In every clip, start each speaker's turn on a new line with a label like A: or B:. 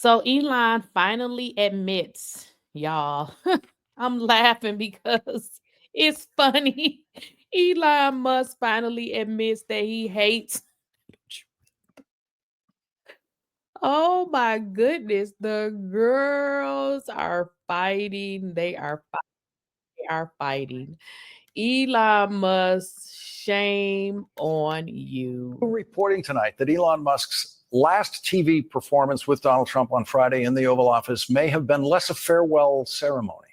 A: So Elon finally admits, y'all, I'm laughing because it's funny. Elon Musk finally admits that he hates. Oh my goodness, the girls are fighting. They are fighting. Elon Musk, shame on you.
B: Reporting tonight that Elon Musk's last TV performance with Donald Trump on Friday in the Oval Office may have been less a farewell ceremony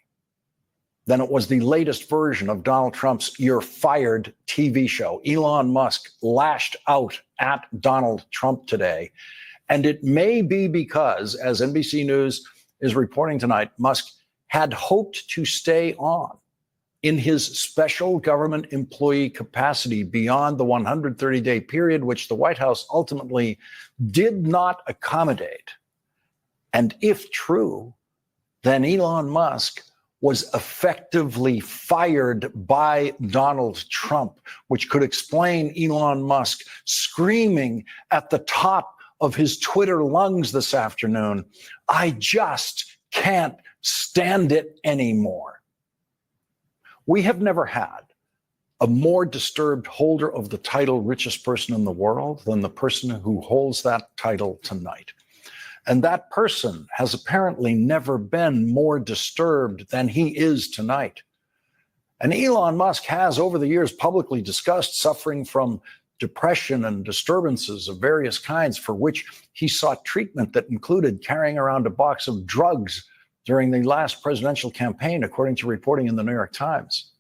B: than it was the latest version of Donald Trump's "You're Fired" TV show. Elon Musk lashed out at Donald Trump today. And it may be because, as NBC News is reporting tonight, Musk had hoped to stay on in his special government employee capacity beyond the 130-day period, which the White House ultimately did not accommodate. And if true, then Elon Musk was effectively fired by Donald Trump, which could explain Elon Musk screaming at the top of his Twitter lungs this afternoon, "I just can't stand it anymore." We have never had a more disturbed holder of the title richest person in the world than the person who holds that title tonight. And that person has apparently never been more disturbed than he is tonight. And Elon Musk has, over the years, publicly discussed suffering from depression and disturbances of various kinds for which he sought treatment that included carrying around a box of drugs during the last presidential campaign, according to reporting in the New York Times.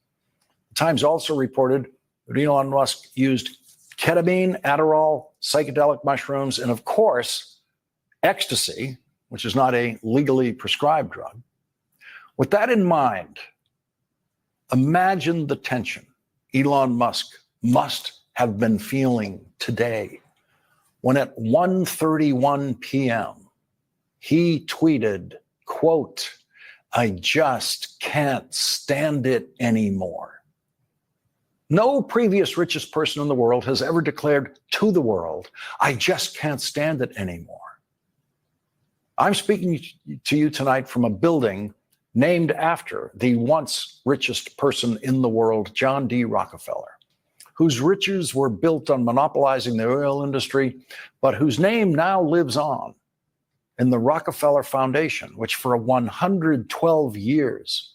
B: The Times also reported that Elon Musk used ketamine, Adderall, psychedelic mushrooms, and of course, ecstasy, which is not a legally prescribed drug. With that in mind, imagine the tension Elon Musk must have been feeling today when at 1:31 p.m. he tweeted, quote, "I just can't stand it anymore." No previous richest person in the world has ever declared to the world, "I just can't stand it anymore." I'm speaking to you tonight from a building named after the once richest person in the world, John D. Rockefeller, whose riches were built on monopolizing the oil industry, but whose name now lives on in the Rockefeller Foundation, which for 112 years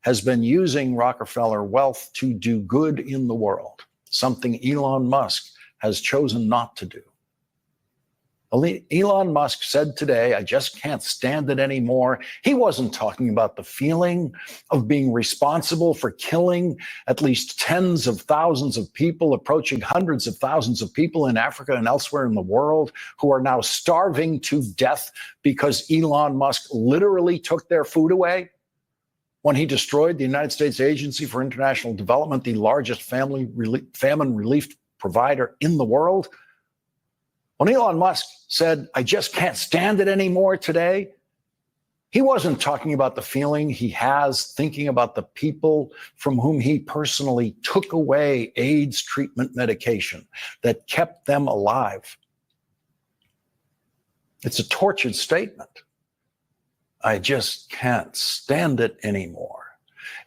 B: has been using Rockefeller wealth to do good in the world, something Elon Musk has chosen not to do. Elon Musk said today, "I just can't stand it anymore." He wasn't talking about the feeling of being responsible for killing at least tens of thousands of people, approaching hundreds of thousands of people in Africa and elsewhere in the world who are now starving to death because Elon Musk literally took their food away when he destroyed the United States Agency for International Development, the largest famine relief provider in the world. When Elon Musk said, "I just can't stand it anymore" today, he wasn't talking about the feeling he has thinking about the people from whom he personally took away AIDS treatment medication that kept them alive. It's a tortured statement. "I just can't stand it anymore."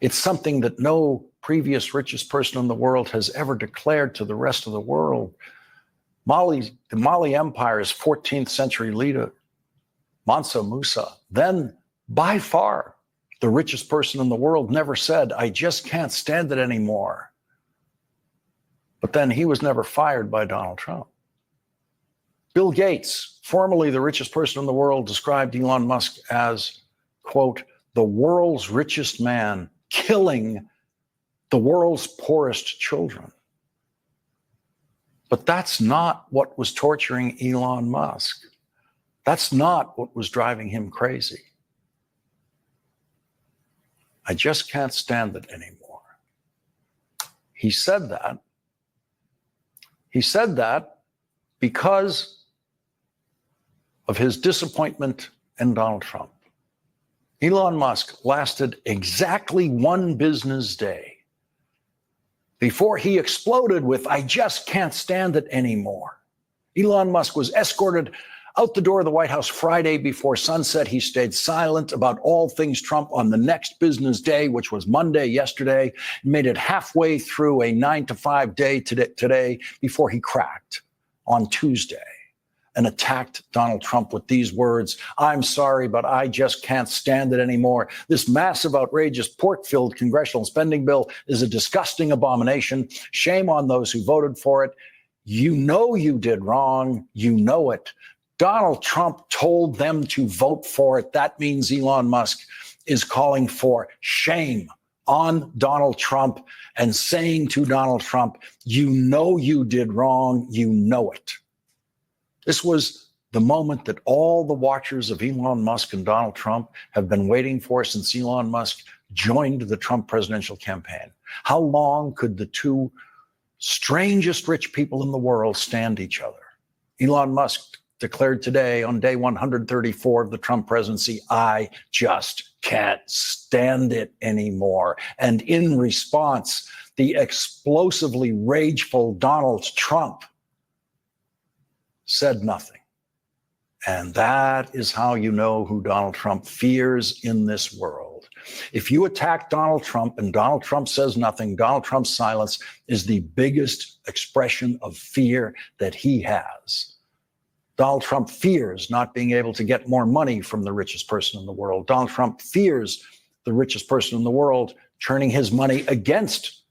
B: It's something that no previous richest person in the world has ever declared to the rest of the world. The Mali Empire's 14th century leader, Mansa Musa, then by far the richest person in the world, never said, "I just can't stand it anymore." But then he was never fired by Donald Trump. Bill Gates, formerly the richest person in the world, described Elon Musk as, quote, "the world's richest man killing the world's poorest children." But that's not what was torturing Elon Musk. That's not what was driving him crazy. "I just can't stand it anymore." He said that. He said that because of his disappointment in Donald Trump. Elon Musk lasted exactly one business day before he exploded with, "I just can't stand it anymore." Elon Musk was escorted Out the door of the White House Friday before sunset, he stayed silent about all things Trump on the next business day, which was Monday yesterday. He made it halfway through a 9-to-5 day today before he cracked on Tuesday and attacked Donald Trump with these words: "I'm sorry, but I just can't stand it anymore. This massive, outrageous, pork-filled congressional spending bill is a disgusting abomination. Shame on those who voted for it. You know you did wrong. You know it. Donald Trump told them to vote for it." That means Elon Musk is calling for shame on Donald Trump and saying to Donald Trump, you know you did wrong. You know it. This was the moment that all the watchers of Elon Musk and Donald Trump have been waiting for since Elon Musk joined the Trump presidential campaign. How long could the two strangest rich people in the world stand each other? Elon Musk declared today on day 134 of the Trump presidency, "I just can't stand it anymore." And in response, the explosively rageful Donald Trump said nothing. And that is how you know who Donald Trump fears in this world. If you attack Donald Trump and Donald Trump says nothing, Donald Trump's silence is the biggest expression of fear that he has. Donald Trump fears not being able to get more money from the richest person in the world. Donald Trump fears the richest person in the world turning his money against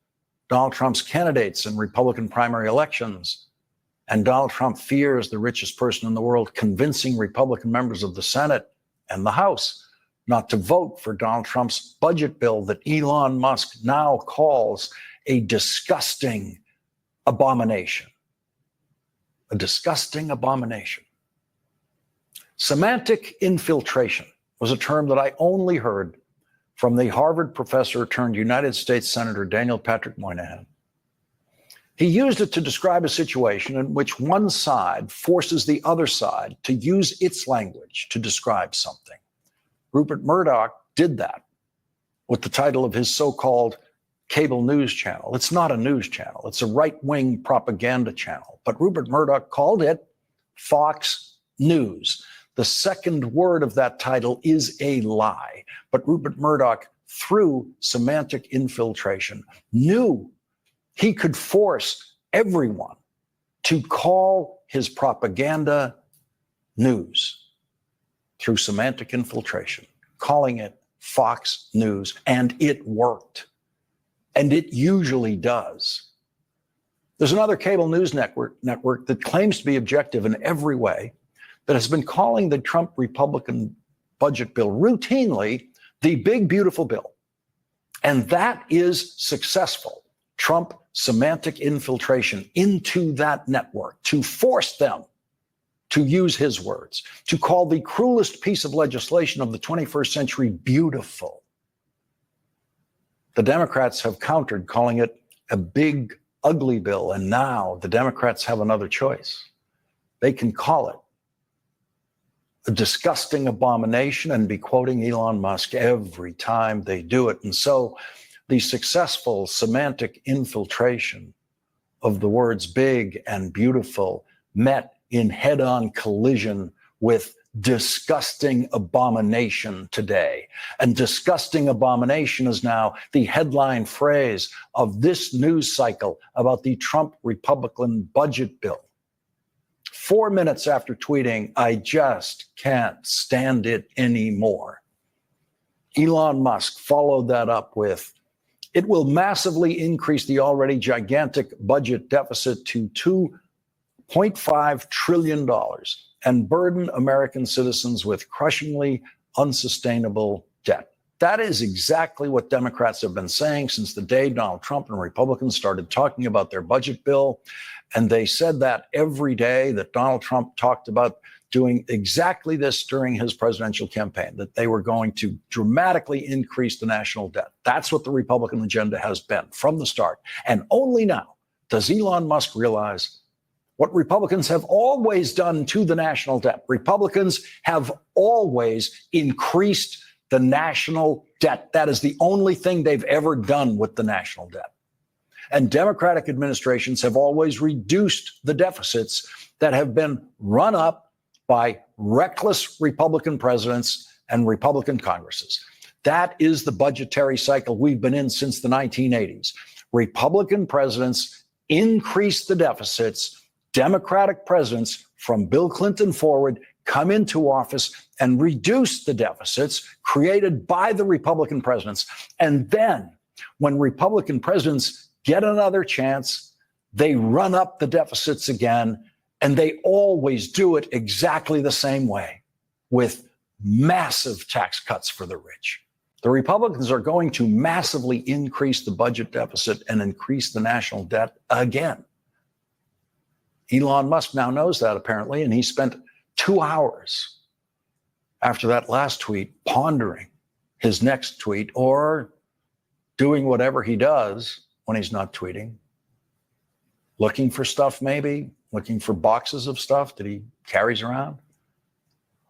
B: Donald Trump's candidates in Republican primary elections. And Donald Trump fears the richest person in the world convincing Republican members of the Senate and the House not to vote for Donald Trump's budget bill that Elon Musk now calls a disgusting abomination. A disgusting abomination. Semantic infiltration was a term that I only heard from the Harvard professor turned United States Senator Daniel Patrick Moynihan. He used it to describe a situation in which one side forces the other side to use its language to describe something. Rupert Murdoch did that with the title of his so-called cable news channel. It's not a news channel. It's a right-wing propaganda channel. But Rupert Murdoch called it Fox News. The second word of that title is a lie. But Rupert Murdoch, through semantic infiltration, knew he could force everyone to call his propaganda news through semantic infiltration, calling it Fox News, and it worked. And it usually does. There's another cable news network that claims to be objective in every way that has been calling the Trump Republican budget bill routinely the big, beautiful bill. And that is successful. Trump semantic infiltration into that network to force them to use his words, to call the cruelest piece of legislation of the 21st century beautiful. The Democrats have countered, calling it a big, ugly bill. And now the Democrats have another choice. They can call it a disgusting abomination and be quoting Elon Musk every time they do it. And so the successful semantic infiltration of the words big and beautiful met in head-on collision with disgusting abomination today. And disgusting abomination is now the headline phrase of this news cycle about the Trump Republican budget bill. 4 minutes after tweeting, "I just can't stand it anymore," Elon Musk followed that up with, "It will massively increase the already gigantic budget deficit to $2.5 trillion and burden American citizens with crushingly unsustainable debt." That is exactly what Democrats have been saying since the day Donald Trump and Republicans started talking about their budget bill. And they said that every day that Donald Trump talked about doing exactly this during his presidential campaign, that they were going to dramatically increase the national debt. That's what the Republican agenda has been from the start. And only now does Elon Musk realize what Republicans have always done to the national debt. Republicans have always increased the national debt. That is the only thing they've ever done with the national debt. And Democratic administrations have always reduced the deficits that have been run up by reckless Republican presidents and Republican Congresses. That is the budgetary cycle we've been in since the 1980s. Republican presidents increase the deficits. Democratic presidents from Bill Clinton forward come into office and reduce the deficits created by the Republican presidents. And then when Republican presidents get another chance, they run up the deficits again, and they always do it exactly the same way, with massive tax cuts for the rich. The Republicans are going to massively increase the budget deficit and increase the national debt again. Elon Musk now knows that, apparently, and he spent 2 hours after that last tweet pondering his next tweet, or doing whatever he does when he's not tweeting. Looking for stuff, maybe, looking for boxes of stuff that he carries around.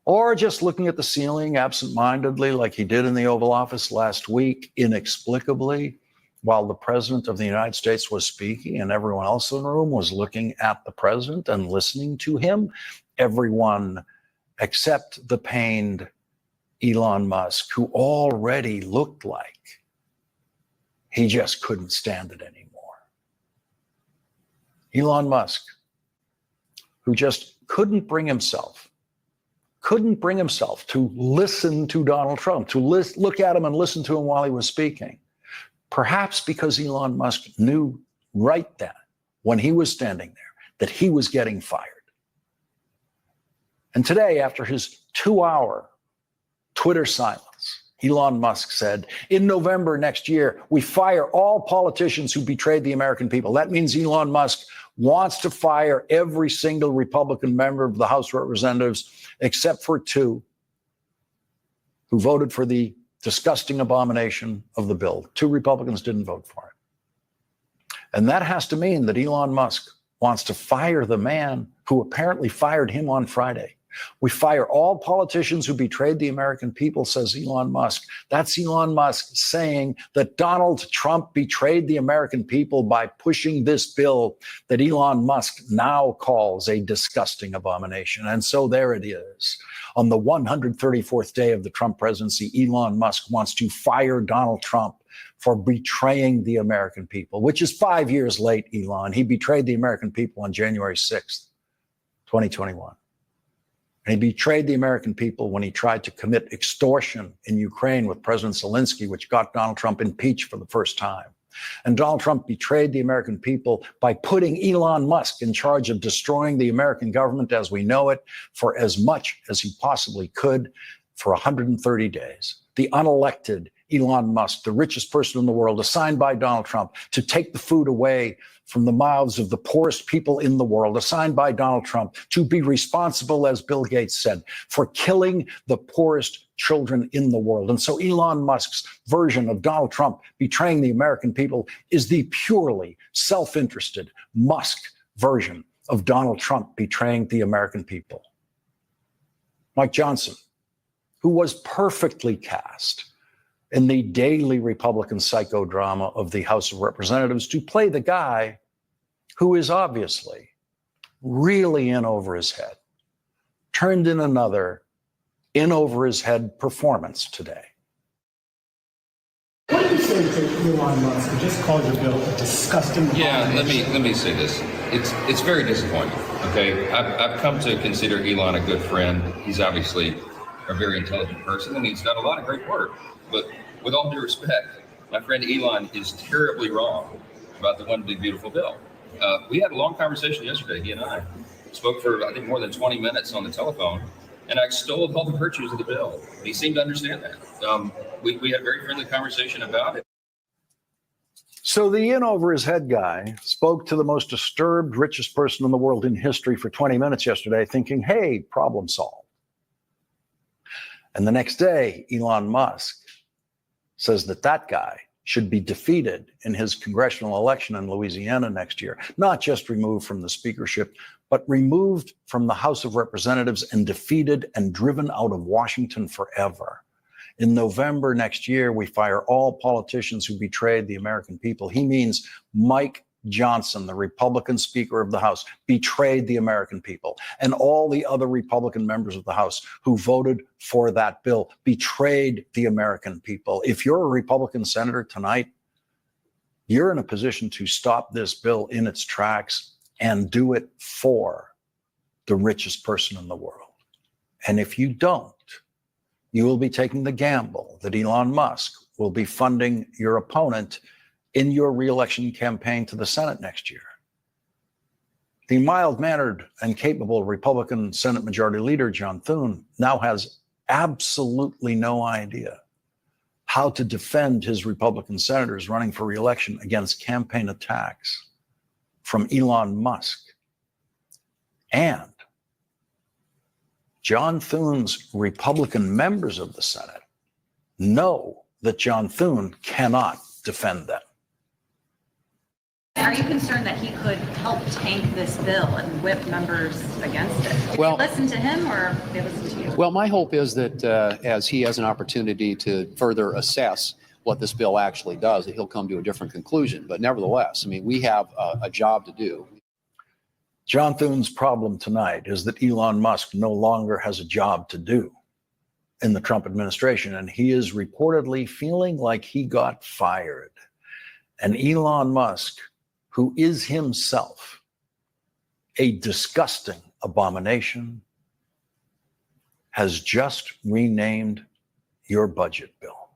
B: Or just looking at the ceiling absentmindedly, like he did in the Oval Office last week, inexplicably, while the president of the United States was speaking and everyone else in the room was looking at the president and listening to him. Everyone except the pained Elon Musk, who already looked like he just couldn't stand it anymore. Elon Musk, who just couldn't bring himself to listen to Donald Trump, to look at him and listen to him while he was speaking. Perhaps because Elon Musk knew right then, when he was standing there, that he was getting fired. And today, after his 2-hour Twitter silence, Elon Musk said, in November next year, we fire all politicians who betrayed the American people. That means Elon Musk wants to fire every single Republican member of the House of Representatives, except for 2 who voted for the disgusting abomination of the bill. 2 Republicans didn't vote for it. And that has to mean that Elon Musk wants to fire the man who apparently fired him on Friday. We fire all politicians who betrayed the American people, says Elon Musk. That's Elon Musk saying that Donald Trump betrayed the American people by pushing this bill that Elon Musk now calls a disgusting abomination. And so there it is. On the 134th day of the Trump presidency, Elon Musk wants to fire Donald Trump for betraying the American people, which is 5 years late, Elon. He betrayed the American people on January 6th, 2021. And he betrayed the American people when he tried to commit extortion in Ukraine with President Zelensky, which got Donald Trump impeached for the first time. And Donald Trump betrayed the American people by putting Elon Musk in charge of destroying the American government as we know it for as much as he possibly could for 130 days. The unelected Elon Musk, the richest person in the world, assigned by Donald Trump to take the food away from the mouths of the poorest people in the world, assigned by Donald Trump to be responsible, as Bill Gates said, for killing the poorest children in the world. And so Elon Musk's version of Donald Trump betraying the American people is the purely self-interested Musk version of Donald Trump betraying the American people. Mike Johnson, who was perfectly cast in the daily Republican psychodrama of the House of Representatives to play the guy who is obviously really in over his head, turned in another in over his head performance today.
C: What do you say to Elon Musk, who just called your bill a disgusting abomination?
D: Let me say this. It's very disappointing. Okay, I've come to consider Elon a good friend. He's obviously a very intelligent person, and he's done a lot of great work. But with all due respect, my friend Elon is terribly wrong about the one big beautiful bill. We had a long conversation yesterday. He and I spoke for, I think, more than 20 minutes on the telephone, and I extolled all the virtues of the bill. He seemed to understand that. We had a very friendly conversation about it.
B: So the in over his head guy spoke to the most disturbed, richest person in the world in history for 20 minutes yesterday, thinking, hey, problem solved. And the next day, Elon Musk says that that guy should be defeated in his congressional election in Louisiana next year, not just removed from the speakership, but removed from the House of Representatives and defeated and driven out of Washington forever. In November next year, we fire all politicians who betrayed the American people. He means Mike Johnson, the Republican Speaker of the House, betrayed the American people. And all the other Republican members of the House who voted for that bill betrayed the American people. If you're a Republican senator tonight, you're in a position to stop this bill in its tracks and do it for the richest person in the world. And if you don't, you will be taking the gamble that Elon Musk will be funding your opponent in your reelection campaign to the Senate next year. The mild-mannered and capable Republican Senate Majority Leader, John Thune, now has absolutely no idea how to defend his Republican senators running for reelection against campaign attacks from Elon Musk. And John Thune's Republican members of the Senate know that John Thune cannot defend them.
E: Are you concerned that he could help tank this bill and whip members against it?
F: Well,
E: they listen to him or they listen to you?
F: Well, my hope is that as he has an opportunity to further assess what this bill actually does, that he'll come to a different conclusion. But nevertheless, I mean, we have a job to do.
B: John Thune's problem tonight is that Elon Musk no longer has a job to do in the Trump administration, and he is reportedly feeling like he got fired. And Elon Musk, who is himself a disgusting abomination, has just renamed your budget bill.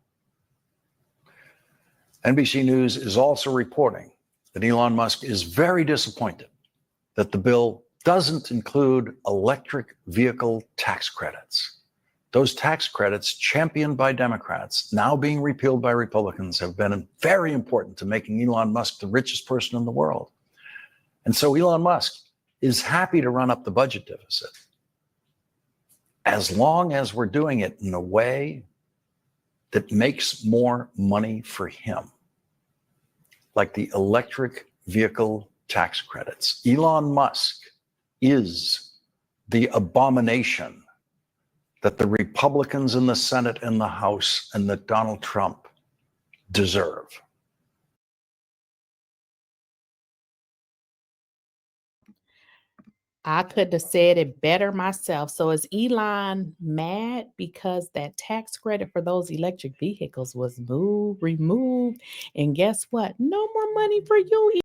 B: NBC News is also reporting that Elon Musk is very disappointed that the bill doesn't include electric vehicle tax credits. Those tax credits, championed by Democrats, now being repealed by Republicans, have been very important to making Elon Musk the richest person in the world. And so Elon Musk is happy to run up the budget deficit as long as we're doing it in a way that makes more money for him, like the electric vehicle tax credits. Elon Musk is the abomination that the Republicans in the Senate and the House and that Donald Trump deserve.
A: I could have said it better myself. So is Elon mad because that tax credit for those electric vehicles was removed? And guess what? No more money for you,